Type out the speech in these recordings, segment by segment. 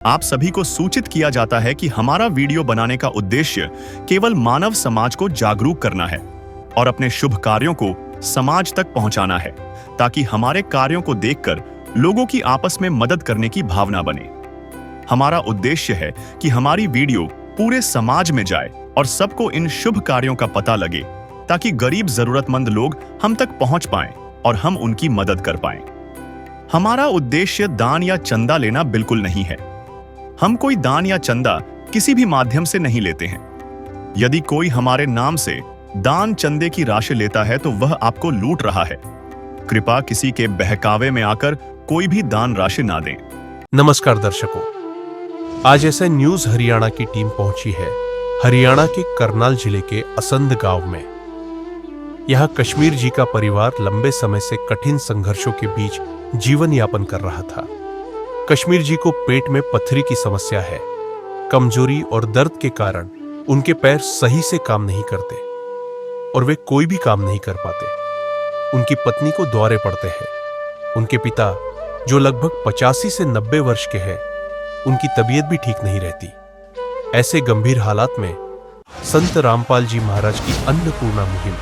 आप सभी को सूचित किया जाता है कि हमारा वीडियो बनाने का उद्देश्य केवल मानव समाज को जागरूक करना है और अपने शुभ कार्यों को समाज तक पहुंचाना है, ताकि हमारे कार्यों को देखकर लोगों की आपस में मदद करने की भावना बने। हमारा उद्देश्य है कि हमारी वीडियो पूरे समाज में जाए और सबको इन शुभ कार्यों का पता लगे, ताकि गरीब जरूरतमंद लोग हम तक पहुंच पाएं और हम उनकी मदद कर पाएं। हमारा उद्देश्य दान या चंदा लेना बिल्कुल नहीं है। हम कोई दान या चंदा किसी भी माध्यम से नहीं लेते हैं। यदि कोई हमारे नाम से दान चंदे की राशि लेता है तो वह आपको लूट रहा है। कृपया किसी के बहकावे में आकर कोई भी दान राशि ना दें। नमस्कार दर्शकों, आज ऐसे न्यूज हरियाणा की टीम पहुंची है हरियाणा के करनाल जिले के असंध गांव में। यहां कश्मीर जी का परिवार लंबे समय से कठिन संघर्षों के बीच जीवन यापन कर रहा था। कश्मीर जी को पेट में पत्थरी की समस्या है। कमजोरी और दर्द के कारण उनके पैर सही से काम नहीं करते और वे कोई भी काम नहीं कर पाते। उनकी पत्नी को दौरे पड़ते हैं। उनके पिता, जो लगभग 85 से 90 वर्ष के हैं, उनकी तबीयत भी ठीक नहीं रहती। ऐसे गंभीर हालात में संत रामपाल जी महाराज की अन्नपूर्णा मुहिम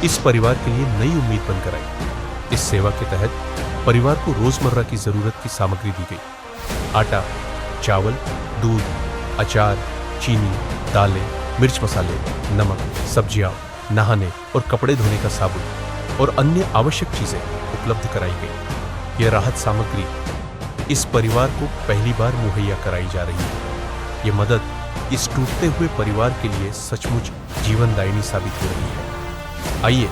इस परिवार के लिए नई उम्मीद बनकर आई। इस सेवा के तहत परिवार को रोजमर्रा की जरूरत की सामग्री दी गई। आटा, चावल, दूध, अचार, चीनी, दालें, मिर्च मसाले, नमक, सब्जियां, नहाने और कपड़े धोने का साबुन और अन्य आवश्यक चीजें उपलब्ध कराई गई। यह राहत सामग्री इस परिवार को पहली बार मुहैया कराई जा रही है। यह मदद इस टूटते हुए परिवार के लिए सचमुच जीवनदायिनी साबित हो रही है। आइए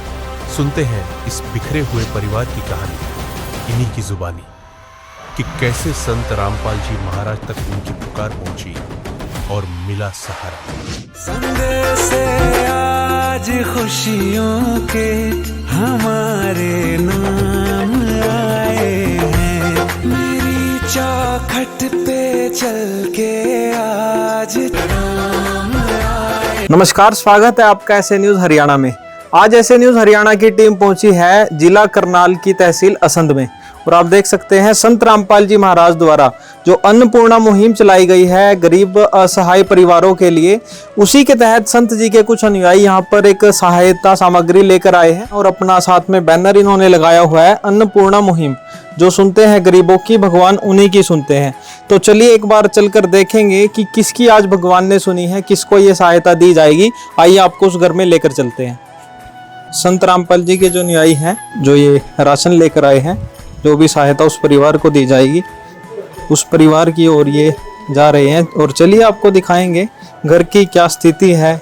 सुनते हैं इस बिखरे हुए परिवार की कहानी इन्हीं की जुबानी, कि कैसे संत रामपाल जी महाराज तक उनकी पुकार पहुंची और मिला सहारा। संदेश आज खुशियों के हमारे नाम आए हैं। मेरी चौखट पे चल के आज नाम आए। नमस्कार, स्वागत है आपका ऐसे न्यूज हरियाणा में। आज ऐसे न्यूज हरियाणा की टीम पहुंची है जिला करनाल की तहसील असंध में, और आप देख सकते हैं संत रामपाल जी महाराज द्वारा जो अन्नपूर्णा मुहिम चलाई गई है गरीब असहाय परिवारों के लिए, उसी के तहत संत जी के कुछ अनुयायी यहाँ पर एक सहायता सामग्री लेकर आए हैं और अपना साथ में बैनर इन्होंने लगाया हुआ है, अन्नपूर्णा मुहिम। जो सुनते हैं गरीबों की, भगवान उन्हीं की सुनते हैं। तो चलिए एक बार चलकर देखेंगे कि किसकी आज भगवान ने सुनी है, किसको ये सहायता दी जाएगी। आइए आपको उस घर में लेकर चलते हैं। संत रामपाल जी के जो अनुयायी हैं, जो ये राशन लेकर आए हैं, जो भी सहायता उस परिवार को दी जाएगी, उस परिवार की ओर ये जा रहे हैं। और चलिए आपको दिखाएंगे घर की क्या स्थिति है,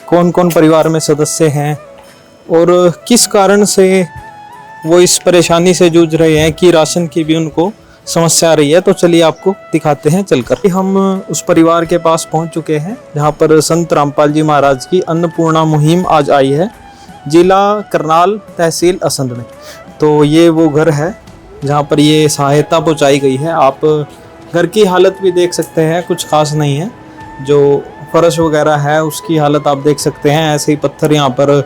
कौन कौन परिवार में सदस्य हैं और किस कारण से वो इस परेशानी से जूझ रहे हैं कि राशन की भी उनको समस्या आ रही है। तो चलिए आपको दिखाते हैं चलकर। हम उस परिवार के पास पहुंच चुके हैं जहां पर संत रामपाल जी महाराज की अन्नपूर्णा मुहिम आज आई है, जिला करनाल तहसील असंध में। तो ये वो घर है जहाँ पर ये सहायता पहुँचाई गई है। आप घर की हालत भी देख सकते हैं, कुछ खास नहीं है। जो फर्श वगैरह है उसकी हालत आप देख सकते हैं, ऐसे ही पत्थर यहाँ पर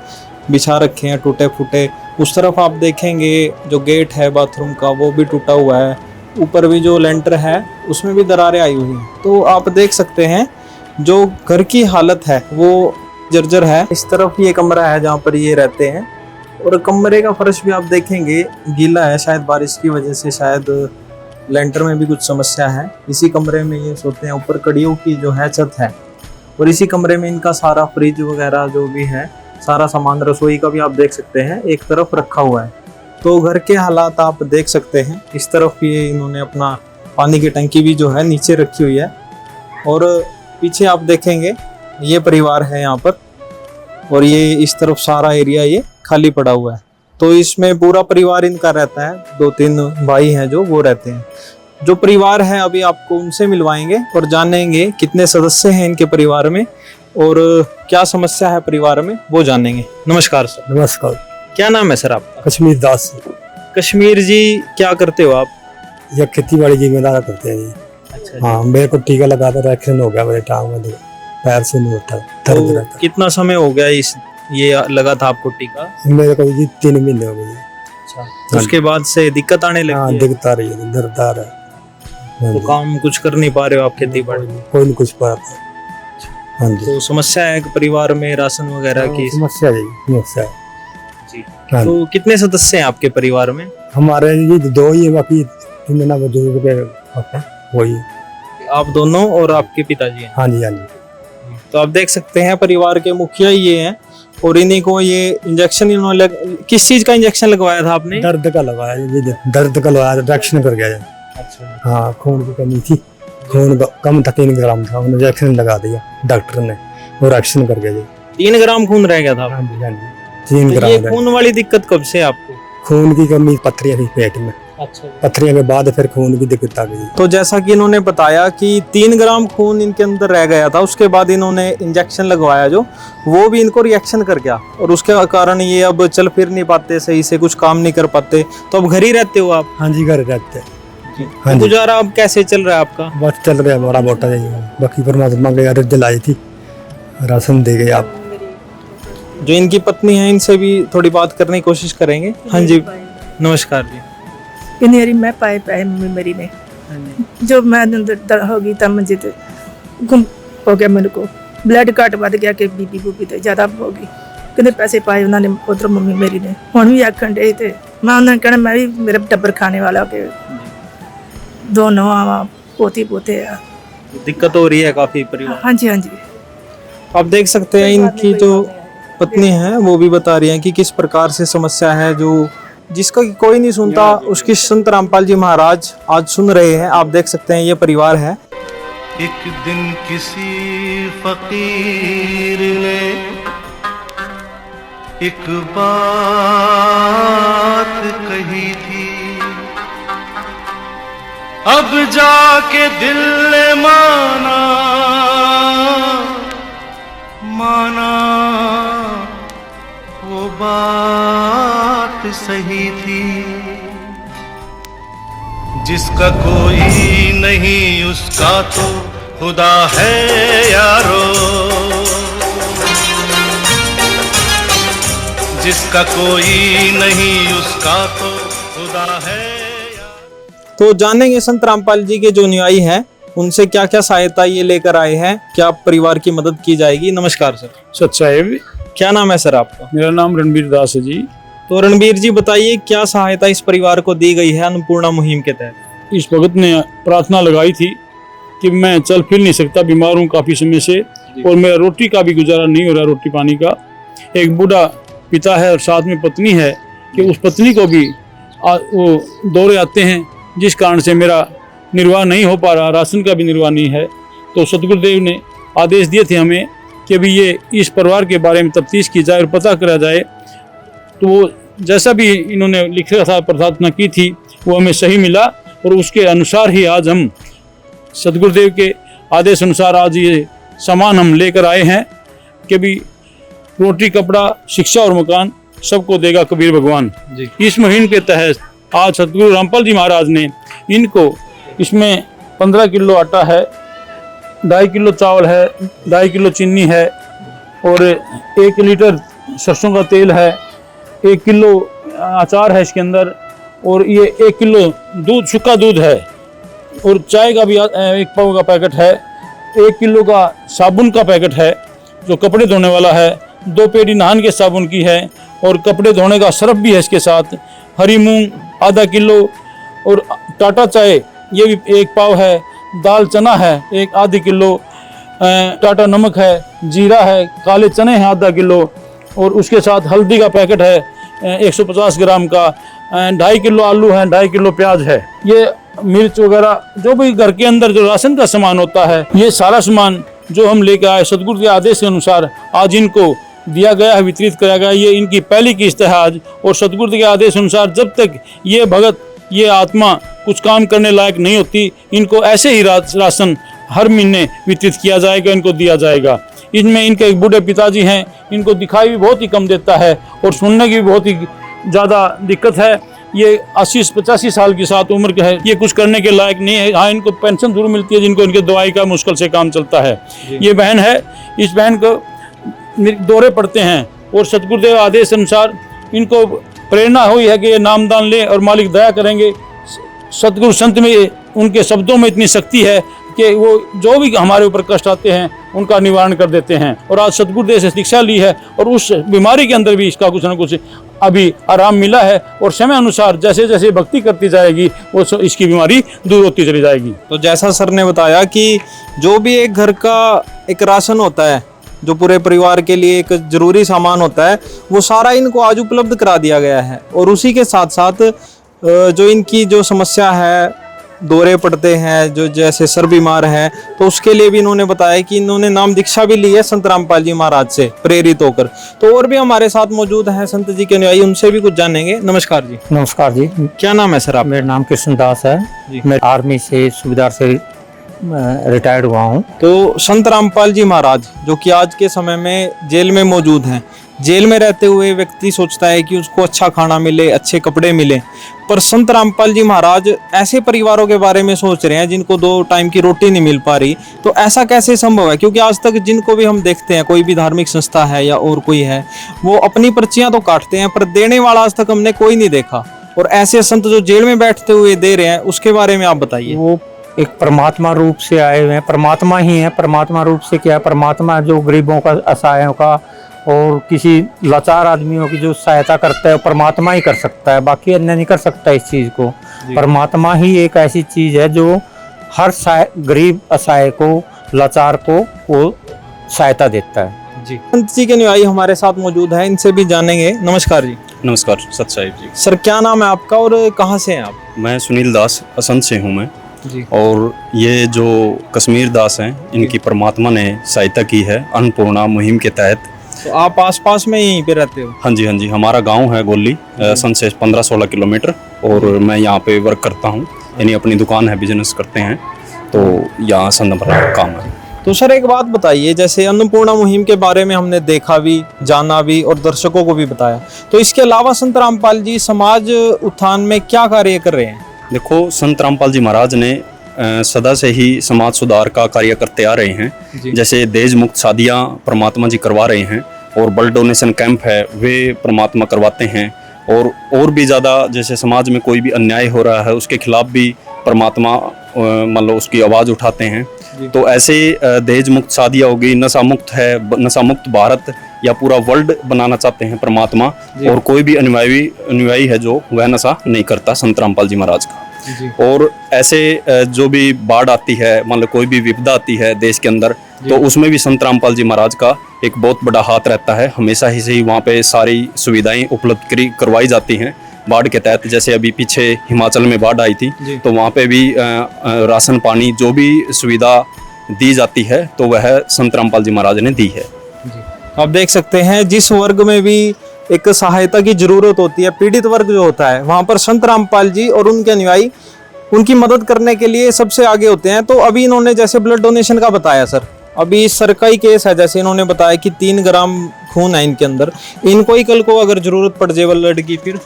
बिछा रखे हैं टूटे फूटे। उस तरफ आप देखेंगे जो गेट है बाथरूम का, वो भी टूटा हुआ है। ऊपर भी जो लेंटर है उसमें भी दरारें आई हुई हैं। तो आप देख सकते हैं जो घर की हालत है वो जर्जर है। इस तरफ ये कमरा है जहाँ पर ये रहते हैं, और कमरे का फर्श भी आप देखेंगे गीला है, शायद बारिश की वजह से, शायद लेंटर में भी कुछ समस्या है। इसी कमरे में ये सोते हैं। ऊपर कड़ियों की जो है छत है, और इसी कमरे में इनका सारा फ्रिज वगैरह जो भी है, सारा सामान रसोई का भी आप देख सकते हैं एक तरफ रखा हुआ है। तो घर के हालात आप देख सकते हैं। इस तरफ ये इन्होंने अपना पानी की टंकी भी जो है नीचे रखी हुई है, और पीछे आप देखेंगे ये परिवार है यहाँ पर, और ये इस तरफ सारा एरिया ये खाली पड़ा हुआ है। तो इसमें पूरा परिवार इनका रहता है, 2-3 भाई हैं जो वो रहते हैं। जो परिवार है अभी आपको उनसे मिलवाएंगे और जानेंगे कितने सदस्य हैं इनके परिवार में और क्या समस्या है परिवार में, वो जानेंगे। नमस्कार सर। नमस्कार। क्या नाम है सर आपका? कश्मीर दास। कश्मीर जी, क्या करते हो आप? या खेती बाड़ी जिम्मेदार करते हैं जी। अच्छा। हाँ, मेरे को टीका लगा था, रिएक्शन हो गया मेरे टांग में, पैर से नहीं उठा, दर्द रहता। कितना समय हो गया ये लगा था आपको टीका? मेरे को जी 3 महीने हो गए। अच्छा, उसके बाद से दिक्कत आने लगी? हाँ, दिक्कत आ रही है, दर्द आ रहा है। हाँ तो जी। काम कुछ कर नहीं पा रहे हो आप खेती बाड़ी? कोई नहीं कुछ पाता। हाँ जी। तो समस्या है कि परिवार में राशन वगैरह की? समस्या है, समस्या है। जी। हाँ। तो कितने सदस्य हैं आपके परिवार में? हमारे ये 2 ही है, बाकी 3 जना बुजुर्ग के पापा वही। आप दोनों और आपके पिताजी हैं? हाँ जी, हाँ जी। तो आप देख सकते हैं परिवार के मुखिया ये हैं और इन्हीं को ये इंजेक्शन इन्होंने किस चीज का इंजेक्शन लगवाया था आपने? दर्द का लगाया, ये दर्द का लगाया, रिएक्शन कर गया ये। अच्छा। हाँ, खून की कमी थी, खून कम था, 3 ग्राम था, उन्होंने इंजेक्शन लगा दिया डॉक्टर ने, वो रिएक्शन कर गया जी। 3 ग्राम खून रह गया था? हाँ जी, हाँ जी, 3 तो ये ग्राम। खून वाली दिक्कत कब से है आपको? खून की कमी, पथरियां थी पेट में, अच्छा। पथरियां के बाद फिर खून की दिक्कत आ गई। तो जैसा कि इन्होंने बताया कि 3 ग्राम खून इनके अंदर रह गया था, उसके बाद इन्होंने इंजेक्शन लगवाया जो, वो भी इनको रिएक्शन कर गया और उसके कारण ये अब चल फिर नहीं पाते, सही से कुछ काम नहीं कर पाते। तो अब घर ही रहते हो आप? हाँ जी, घर रहते हैं। हाँ तो जी, गुजारा अब कैसे चल रहा है आपका? बस चल रहा है बड़ा मोटा जी। बाकी परमात्मा के अर्ज लाई थी, राशन दे गए आप। जो इनकी पत्नी है इनसे भी थोड़ी बात करने की कोशिश करेंगे। हाँ जी, नमस्कार जी। किनेरी मैं पाए पाए मम्मी मेरी ने जो मैं अंदर होगी तब मुझे तो गुम हो गया, मेरे को ब्लड घट वध गया कि बीबी बूबी तो ज़्यादा हो गई। कितने पैसे पाए उन्होंने उधर मम्मी मेरी ने, हुण भी आखन डे थे मैं उन्होंने कहना मैं भी मेरा टब्बर खाने वाला के दोनों आवा पोती पोते आ। दिक्कत हो रही है काफी परिवार? हाँ जी, हाँ जी। आप देख सकते हैं इनकी जो पत्नी है वो भी बता रही हैं कि किस प्रकार से समस्या है, जो जिसका कि कोई नहीं सुनता उसकी संत रामपाल जी महाराज आज सुन रहे हैं। आप देख सकते हैं ये परिवार है। एक दिन किसी फकीर ने एक बात कही थी, अब जाके दिल ने माना वो बात सही थी। जिसका कोई नहीं उसका तो खुदा है यारो, जिसका कोई नहीं उसका तो खुदा है। तो जानेंगे संत रामपाल जी के जो अनुयायी हैं उनसे क्या क्या सहायता ये लेकर आए हैं, क्या परिवार की मदद की जाएगी। नमस्कार सर। सच्चाई, क्या नाम है सर आपका? मेरा नाम रणबीर दास है जी। तो रणबीर जी बताइए क्या सहायता इस परिवार को दी गई है अन्नपूर्णा मुहिम के तहत? इस भगत ने प्रार्थना लगाई थी कि मैं चल फिर नहीं सकता, बीमार हूँ काफ़ी समय से और मेरा रोटी का भी गुजारा नहीं हो रहा, रोटी पानी का। एक बूढ़ा पिता है और साथ में पत्नी है कि उस पत्नी को भी वो दौरे आते हैं, जिस कारण से मेरा निर्वाह नहीं हो पा रहा, राशन का भी निर्वाह नहीं है। तो सतगुरुदेव ने आदेश दिए थे हमें कि अभी ये इस परिवार के बारे में तफ्तीश की जाए और पता करा जाए। तो वो जैसा भी इन्होंने लिखा था, प्रार्थना की थी, वो हमें सही मिला और उसके अनुसार ही आज हम सतगुरुदेव के आदेश अनुसार आज ये सामान हम लेकर आए हैं कि भी रोटी, कपड़ा, शिक्षा और मकान सबको देगा कबीर भगवान जी। इस मुहिम के तहत आज सतगुरु रामपाल जी महाराज ने इनको, इसमें 15 किलो आटा है, 2.5 किलो चावल है, 2.5 किलो चीनी है और 1 लीटर सरसों का तेल है, 1 किलो अचार है इसके अंदर और ये 1 किलो दूध, सूखा दूध है और चाय का भी 1 पाव का पैकेट है, 1 किलो का साबुन का पैकेट है जो कपड़े धोने वाला है, 2 पेटी नहान के साबुन की है और कपड़े धोने का सर्फ भी है इसके साथ, हरी मूंग आधा किलो और टाटा चाय ये भी 1 पाव है, दाल चना है 1 आधी किलो, टाटा नमक है, जीरा है, काले चने हैं आधा किलो और उसके साथ हल्दी का पैकेट है 150 ग्राम का, 2.5 किलो आलू है, 2.5 किलो प्याज है, ये मिर्च वगैरह जो भी घर के अंदर जो राशन का सामान होता है, ये सारा सामान जो हम लेकर आए सतगुरु के आदेश के अनुसार आज इनको दिया गया है, वितरित किया गया। ये इनकी पहली किस्त है आज और सतगुरु के आदेश अनुसार जब तक ये भगत, ये आत्मा कुछ काम करने लायक नहीं होती, इनको ऐसे ही राशन हर महीने वितरित किया जाएगा, इनको दिया जाएगा। इनमें इनके एक बूढ़े पिताजी हैं, इनको दिखाई भी बहुत ही कम देता है और सुनने की भी बहुत ही ज़्यादा दिक्कत है। ये 80-85 साल की साथ उम्र के है, ये कुछ करने के लायक नहीं है। हाँ, इनको पेंशन जरूर मिलती है, जिनको इनके दवाई का मुश्किल से काम चलता है। ये बहन है, इस बहन को दौरे पड़ते हैं और सतगुरुदेव आदेश अनुसार इनको प्रेरणा हुई है कि ये नामदान ले और मालिक दया करेंगे। सतगुरु संत में उनके शब्दों में इतनी शक्ति है कि वो जो भी हमारे ऊपर कष्ट आते हैं उनका निवारण कर देते हैं। और आज सतगुरुदेव से शिक्षा ली है और उस बीमारी के अंदर भी इसका कुछ न कुछ अभी आराम मिला है, और समय अनुसार जैसे जैसे भक्ति करती जाएगी वो इसकी बीमारी दूर होती चली जाएगी। तो जैसा सर ने बताया कि जो भी एक घर का एक राशन होता है, जो पूरे परिवार के लिए एक जरूरी सामान होता है, वो सारा इनको आज उपलब्ध करा दिया गया है। और उसी के साथ साथ जो इनकी जो समस्या है, दौरे पड़ते हैं, जो जैसे सर बीमार है, तो उसके लिए भी इन्होंने बताया कि इन्होंने नाम दीक्षा भी ली है संत रामपाल जी महाराज से प्रेरित होकर। तो और भी हमारे साथ मौजूद हैं संत जी के अनुयायी, उनसे भी कुछ जानेंगे। नमस्कार जी। नमस्कार जी, क्या नाम है सर आप? मेरा नाम कृष्णदास है। मैं आर्मी से सूबेदार से रिटायर्ड हुआ हूँ। तो संत रामपाल जी महाराज जो कि आज के समय में जेल में मौजूद हैं, जेल में रहते हुए व्यक्ति सोचता है कि उसको अच्छा खाना मिले, अच्छे कपड़े मिले, पर संत रामपाल जी महाराज ऐसे परिवारों के बारे में सोच रहे हैं जिनको 2 टाइम की रोटी नहीं मिल पा रही। तो ऐसा कैसे संभव है? क्योंकि आज तक जिनको भी हम देखते हैं, कोई भी धार्मिक संस्था है या और कोई है, वो अपनी पर्चियां तो काटते हैं पर देने वाला आज तक हमने कोई नहीं देखा। और ऐसे संत जो जेल में बैठते हुए दे रहे हैं, उसके बारे में आप बताइए। वो एक परमात्मा रूप से आए हुए हैं, परमात्मा ही है। परमात्मा रूप से क्या है? परमात्मा जो गरीबों का, असहायों का और किसी लाचार आदमियों की जो सहायता करता है, परमात्मा ही कर सकता है, बाकी अन्य नहीं कर सकता इस चीज़ को। परमात्मा ही एक ऐसी चीज़ है जो हर गरीब असहाय को, लाचार को वो सहायता देता है। जी, संत जी के अनुयायी हमारे साथ मौजूद है, इनसे भी जानेंगे। नमस्कार जी। नमस्कार सत साहिब जी। सर क्या नाम है आपका और कहाँ से हैं आप? मैं सुनील दास असंध से हूँ मैं जी। और ये जो कश्मीर दास हैं, इनकी परमात्मा ने सहायता की है अन्नपूर्णा मुहिम के तहत। तो आप आसपास में यहीं पे रहते हो? हाँ जी, हमारा गांव है गोली, असंध से 15-16 किलोमीटर, और मैं यहाँ पे वर्क करता हूँ, यानी अपनी दुकान है, बिजनेस करते हैं, तो यहाँ असंध हमारा काम है। तो सर एक बात बताइए, जैसे अन्नपूर्णा मुहिम के बारे में हमने देखा भी, जाना भी और दर्शकों को भी बताया, तो इसके अलावा संत रामपाल जी समाज उत्थान में क्या कार्य कर रहे हैं? देखो, संत रामपाल जी महाराज ने सदा से ही समाज सुधार का कार्य करते आ रहे हैं। जैसे दहेज मुक्त शादियाँ परमात्मा जी करवा रहे हैं, और ब्लड डोनेशन कैंप है वे परमात्मा करवाते हैं, और भी ज़्यादा जैसे समाज में कोई भी अन्याय हो रहा है उसके खिलाफ भी परमात्मा मतलब उसकी आवाज़ उठाते हैं। तो ऐसे दहेज मुक्त शादियाँ होगी, नशा मुक्त है, नशा मुक्त भारत या पूरा वर्ल्ड बनाना चाहते हैं परमात्मा, और कोई भी अनुयायी है जो वह नशा नहीं करता संत रामपाल जी महाराज का। और ऐसे जो भी बाढ़ आती है, मतलब कोई भी विपदा आती है देश के अंदर, तो उसमें भी संत रामपाल जी महाराज का एक बहुत बड़ा हाथ रहता है। हमेशा ही से ही वहाँ पे सारी सुविधाएं उपलब्ध करवाई जाती हैं बाढ़ के तहत। जैसे अभी पीछे हिमाचल में बाढ़ आई थी, तो वहाँ पे भी राशन पानी जो भी सुविधा दी जाती है तो वह संत रामपाल जी महाराज ने दी है। आप देख सकते हैं जिस वर्ग में भी एक सहायता की जरूरत होती है, पीड़ित वर्ग जो होता है, वहां पर संत रामपाल जी और उनके अनुयायी उनकी मदद करने के लिए सबसे आगे होते हैं। तो अभी इन्होंने जैसे ब्लड डोनेशन का बताया सर, अभी सर का ही केस है, जैसे इन्होंने बताया कि 3 ग्राम खून है इनके अंदर, इनको ही कल को अगर जरूरत पड़ जाए ब्लड की, फिर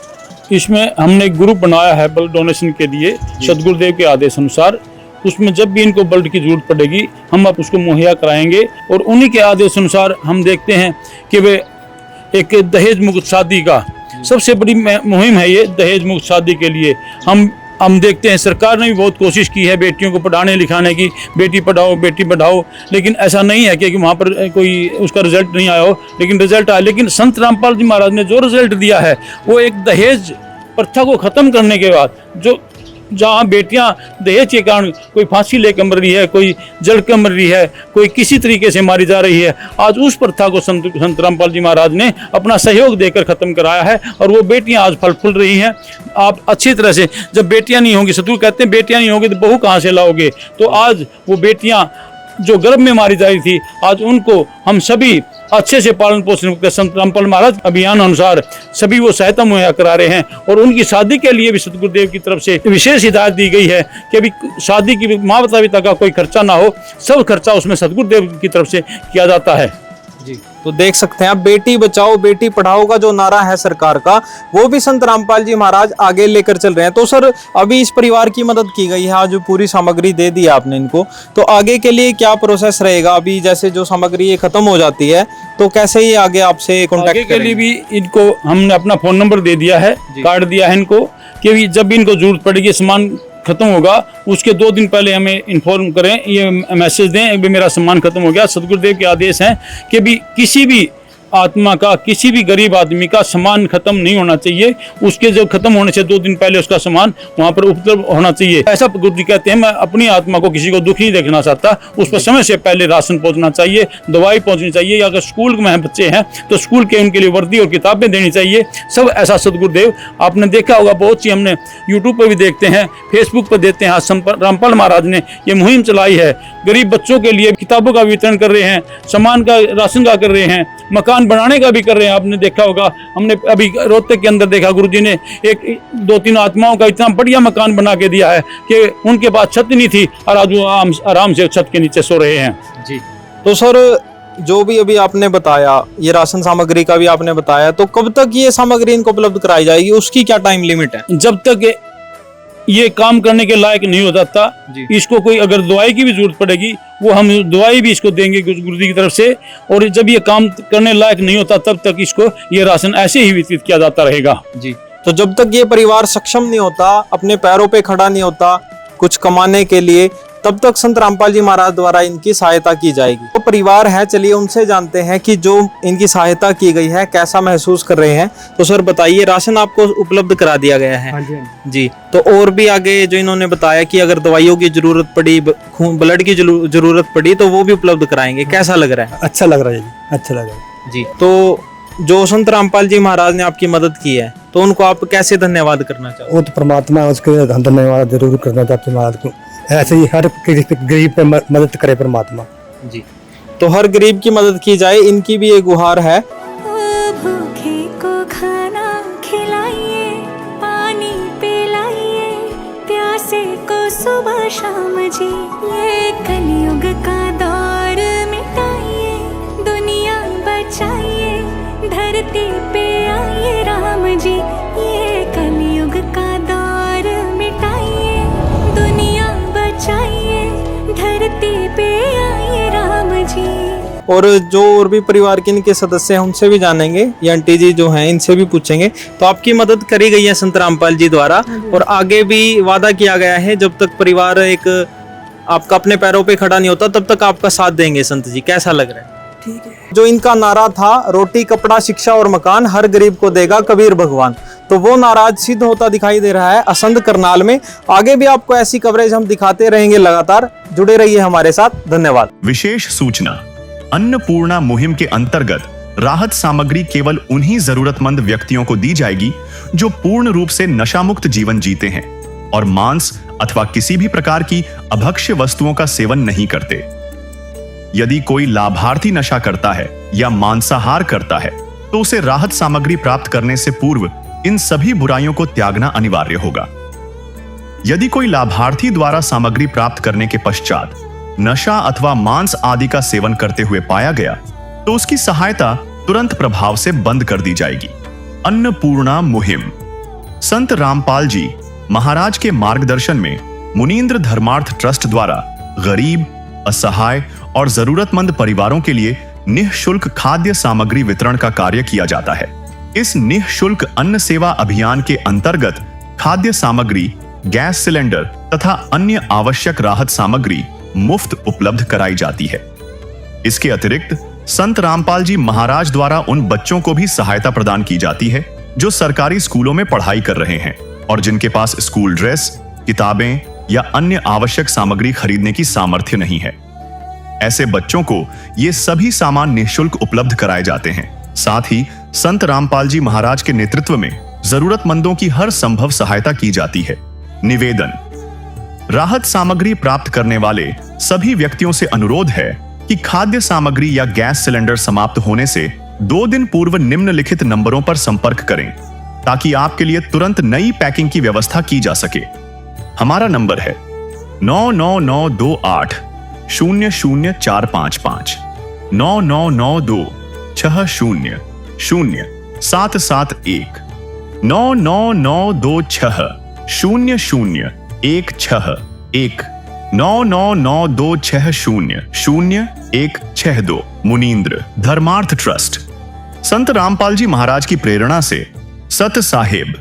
इसमें हमने एक ग्रुप बनाया है ब्लड डोनेशन के लिए सदगुरुदेव के आदेश अनुसार। उसमें जब भी इनको ब्लड की जरूरत पड़ेगी हम आप उसको मुहैया कराएंगे, और उन्हीं के आदेश अनुसार हम देखते हैं कि वे एक दहेज मुक्त शादी का सबसे बड़ी मुहिम है ये दहेज मुक्त शादी के लिए। हम देखते हैं सरकार ने भी बहुत कोशिश की है बेटियों को पढ़ाने लिखाने की, बेटी पढ़ाओ, लेकिन ऐसा नहीं है कि वहाँ पर कोई उसका रिजल्ट नहीं आया हो, लेकिन रिजल्ट आया। लेकिन संत रामपाल जी महाराज ने जो रिजल्ट दिया है वो एक दहेज प्रथा को ख़त्म करने के बाद, जो जहाँ बेटियां दहेज के कारण कोई फांसी लेकर मर रही है, कोई जल कर मर रही है, कोई किसी तरीके से मारी जा रही है, आज उस प्रथा को संत रामपाल जी महाराज ने अपना सहयोग देकर ख़त्म कराया है, और वो बेटियां आज फल फूल रही हैं। आप अच्छी तरह से, जब बेटियां नहीं होंगी, सतगुरु कहते हैं बेटियां नहीं होंगी तो बहू कहाँ से लाओगे, तो आज वो बेटियां जो गर्भ में मारी जा रही थी, आज उनको हम सभी अच्छे से पालन पोषण कर संत रामपाल महाराज अभियान अनुसार सभी वो सहायता मुहैया करा रहे हैं। और उनकी शादी के लिए भी सतगुरुदेव की तरफ से विशेष हिदायत दी गई है कि अभी शादी की माता पिता का कोई खर्चा ना हो, सब खर्चा उसमें सतगुरुदेव की तरफ से किया जाता है। जी, तो देख सकते हैं आप, बेटी बचाओ बेटी पढ़ाओ का जो नारा है सरकार का, वो भी संत रामपाल जी महाराज आगे लेकर चल रहे हैं। तो सर अभी इस परिवार की मदद की गई है, आज पूरी सामग्री दे दी आपने इनको, तो आगे के लिए क्या प्रोसेस रहेगा? अभी जैसे जो सामग्री ये खत्म हो जाती है तो कैसे ही आगे आपसे कॉन्टेक्ट के लिए भी इनको हमने अपना फ़ोन नंबर दे दिया है, कार्ड दिया है इनको, कि जब भी इनको जरूरत पड़ेगी सामान खत्म होगा उसके 2 दिन पहले हमें इन्फॉर्म करें, ये मैसेज दें कि मेरा सामान खत्म हो गया। सदगुरुदेव के आदेश हैं कि भी किसी भी आत्मा का, किसी भी गरीब आदमी का सामान खत्म नहीं होना चाहिए। उसके जो खत्म होने से 2 दिन पहले उसका सामान वहाँ पर उपलब्ध होना चाहिए। ऐसा गुरु जी कहते हैं, मैं अपनी आत्मा को किसी को दुख नहीं देखना चाहता, उस पर समय से पहले राशन पहुँचना चाहिए, दवाई पहुँचनी चाहिए। अगर स्कूल में बच्चे हैं तो स्कूल के उनके लिए वर्दी और किताबें देनी चाहिए। सब ऐसा सदगुरुदेव आपने देखा होगा, बहुत सी हमने यूट्यूब पर भी देखते हैं, फेसबुक पर देते हैं। आज रामपाल महाराज ने ये मुहिम चलाई है, गरीब बच्चों के लिए किताबों का वितरण कर रहे हैं, सामान का, राशन का कर रहे हैं, मकान बनाने का भी कर रहे हैं। आपने देखा होगा, हमने अभी रोहतक के अंदर देखा, गुरुजी ने 2-3 आत्माओं का इतना बढ़िया मकान बना के दिया है कि उनके पास छत नहीं थी और आज वो आराम से छत के नीचे सो रहे हैं। जी, तो सर जो भी अभी आपने बताया, ये राशन सामग्री का भी आपने बताया, तो कब तक ये सामग्री इनको उपलब्ध कराई जाएगी, उसकी क्या टाइम लिमिट है? जब तक ये काम करने के लायक नहीं हो जाता, इसको कोई अगर दवाई की भी जरूरत पड़ेगी वो हम दवाई भी इसको देंगे गुरु जी की तरफ से। और जब ये काम करने लायक नहीं होता तब तक इसको ये राशन ऐसे ही वितरित किया जाता रहेगा। जी, तो जब तक ये परिवार सक्षम नहीं होता, अपने पैरों पे खड़ा नहीं होता कुछ कमाने के लिए, तब तक संत रामपाल जी महाराज द्वारा इनकी सहायता की जाएगी। तो परिवार है, चलिए उनसे जानते हैं कि जो इनकी सहायता की गई है कैसा महसूस कर रहे हैं। तो सर बताइए, राशन आपको उपलब्ध करा दिया गया है? हाँ जी। जी, तो और भी आगे जो इन्होंने बताया कि अगर दवाइयों की जरूरत पड़ी, खून ब्लड की जरूरत पड़ी तो वो भी उपलब्ध कराएंगे। कैसा लग रहा है? अच्छा लग रहा है जी, अच्छा लग रहा है जी। तो जो संत रामपाल जी महाराज ने आपकी मदद की है तो उनको आप कैसे धन्यवाद करना चाहोगे? वो तो परमात्मा है, उसके धन्यवाद जरूर करना चाहते हैं महाराज को। ऐसे ही हर गरीब पे मदद करे परमात्मा जी। तो हर गरीब की मदद की जाए, इनकी भी एक गुहार है। भूखे को खाना खिलाइए, पानी पिलाइए, प्यासे को सुबह शाम जी। ये कलयुग का दौर मिटाइए, दुनिया बचाइए, धरती पे आइए राम जी। ये कलयुग का दौर मिटाइए, दुनिया बचाइए, धरती पे आइए राम जी। और जो और भी परिवार के इनके सदस्य हैं उनसे भी जानेंगे, ये आंटी जी जो हैं इनसे भी पूछेंगे। तो आपकी मदद करी गई है संत रामपाल जी द्वारा, और आगे भी वादा किया गया है जब तक परिवार एक आपका अपने पैरों पे खड़ा नहीं होता तब तक आपका साथ देंगे। संत जी कैसा लग रहा है? ठीक है। जो इनका नारा था, रोटी कपड़ा शिक्षा और मकान, हर गरीब को देगा कबीर भगवान, तो वो नारा आज सिद्ध होता दिखाई दे रहा है असंध करनाल में। आगे भी आपको ऐसी कवरेज हम दिखाते रहेंगे, लगातार जुड़े रहिए हमारे साथ। धन्यवाद। विशेष सूचना, अन्नपूर्णा मुहिम के अंतर्गत राहत सामग्री केवल उन्हीं जरूरतमंद व्यक्तियों को दी जाएगी जो पूर्ण रूप से नशा मुक्त जीवन जीते हैं और मांस अथवा किसी भी प्रकार की अभक्ष्य वस्तुओं का सेवन नहीं करते। यदि कोई लाभार्थी नशा करता है या मांसाहार करता है तो उसे राहत सामग्री प्राप्त करने से पूर्व इन सभी बुराइयों को त्यागना अनिवार्य होगा। यदि कोई लाभार्थी द्वारा सामग्री प्राप्त करने के पश्चात नशा अथवा मांस आदि का सेवन करते हुए पाया गया तो उसकी सहायता तुरंत प्रभाव से बंद कर दी जाएगी। अन्नपूर्णा मुहिम संत रामपाल जी महाराज के मार्गदर्शन में मुनींद्र धर्मार्थ ट्रस्ट द्वारा गरीब, असहाय और जरूरतमंद परिवारों के लिए निःशुल्क खाद्य सामग्री वितरण का कार्य किया जाता है। इस निःशुल्क अन्न सेवा अभियान के अंतर्गत खाद्य सामग्री, गैस सिलेंडर तथा अन्य आवश्यक राहत सामग्री मुफ्त उपलब्ध कराई जाती है। इसके अतिरिक्त संत रामपाल जी महाराज द्वारा उन बच्चों को भी सहायता प्रदान की जाती है जो सरकारी स्कूलों में पढ़ाई कर रहे हैं और जिनके पास स्कूल ड्रेस, किताबें या अन्य आवश्यक सामग्री खरीदने की सामर्थ्य नहीं है। ऐसे बच्चों को ये सभी सामान निःशुल्क उपलब्ध कराए जाते हैं। साथ ही संत रामपाल जी महाराज के नेतृत्व में जरूरतमंदों की हर संभव सहायता की जाती है। निवेदन, राहत सामग्री प्राप्त करने वाले सभी व्यक्तियों से अनुरोध है कि खाद्य सामग्री या गैस सिलेंडर समाप्त होने से 2 दिन पूर्व निम्नलिखित नंबरों पर संपर्क करें ताकि आपके लिए तुरंत नई पैकिंग की व्यवस्था की जा सके। हमारा नंबर है 99928 00455 9992 60 0771 99926 0016 99926 मुनींद्र धर्मार्थ ट्रस्ट। संत रामपाल जी महाराज की प्रेरणा से सत साहेब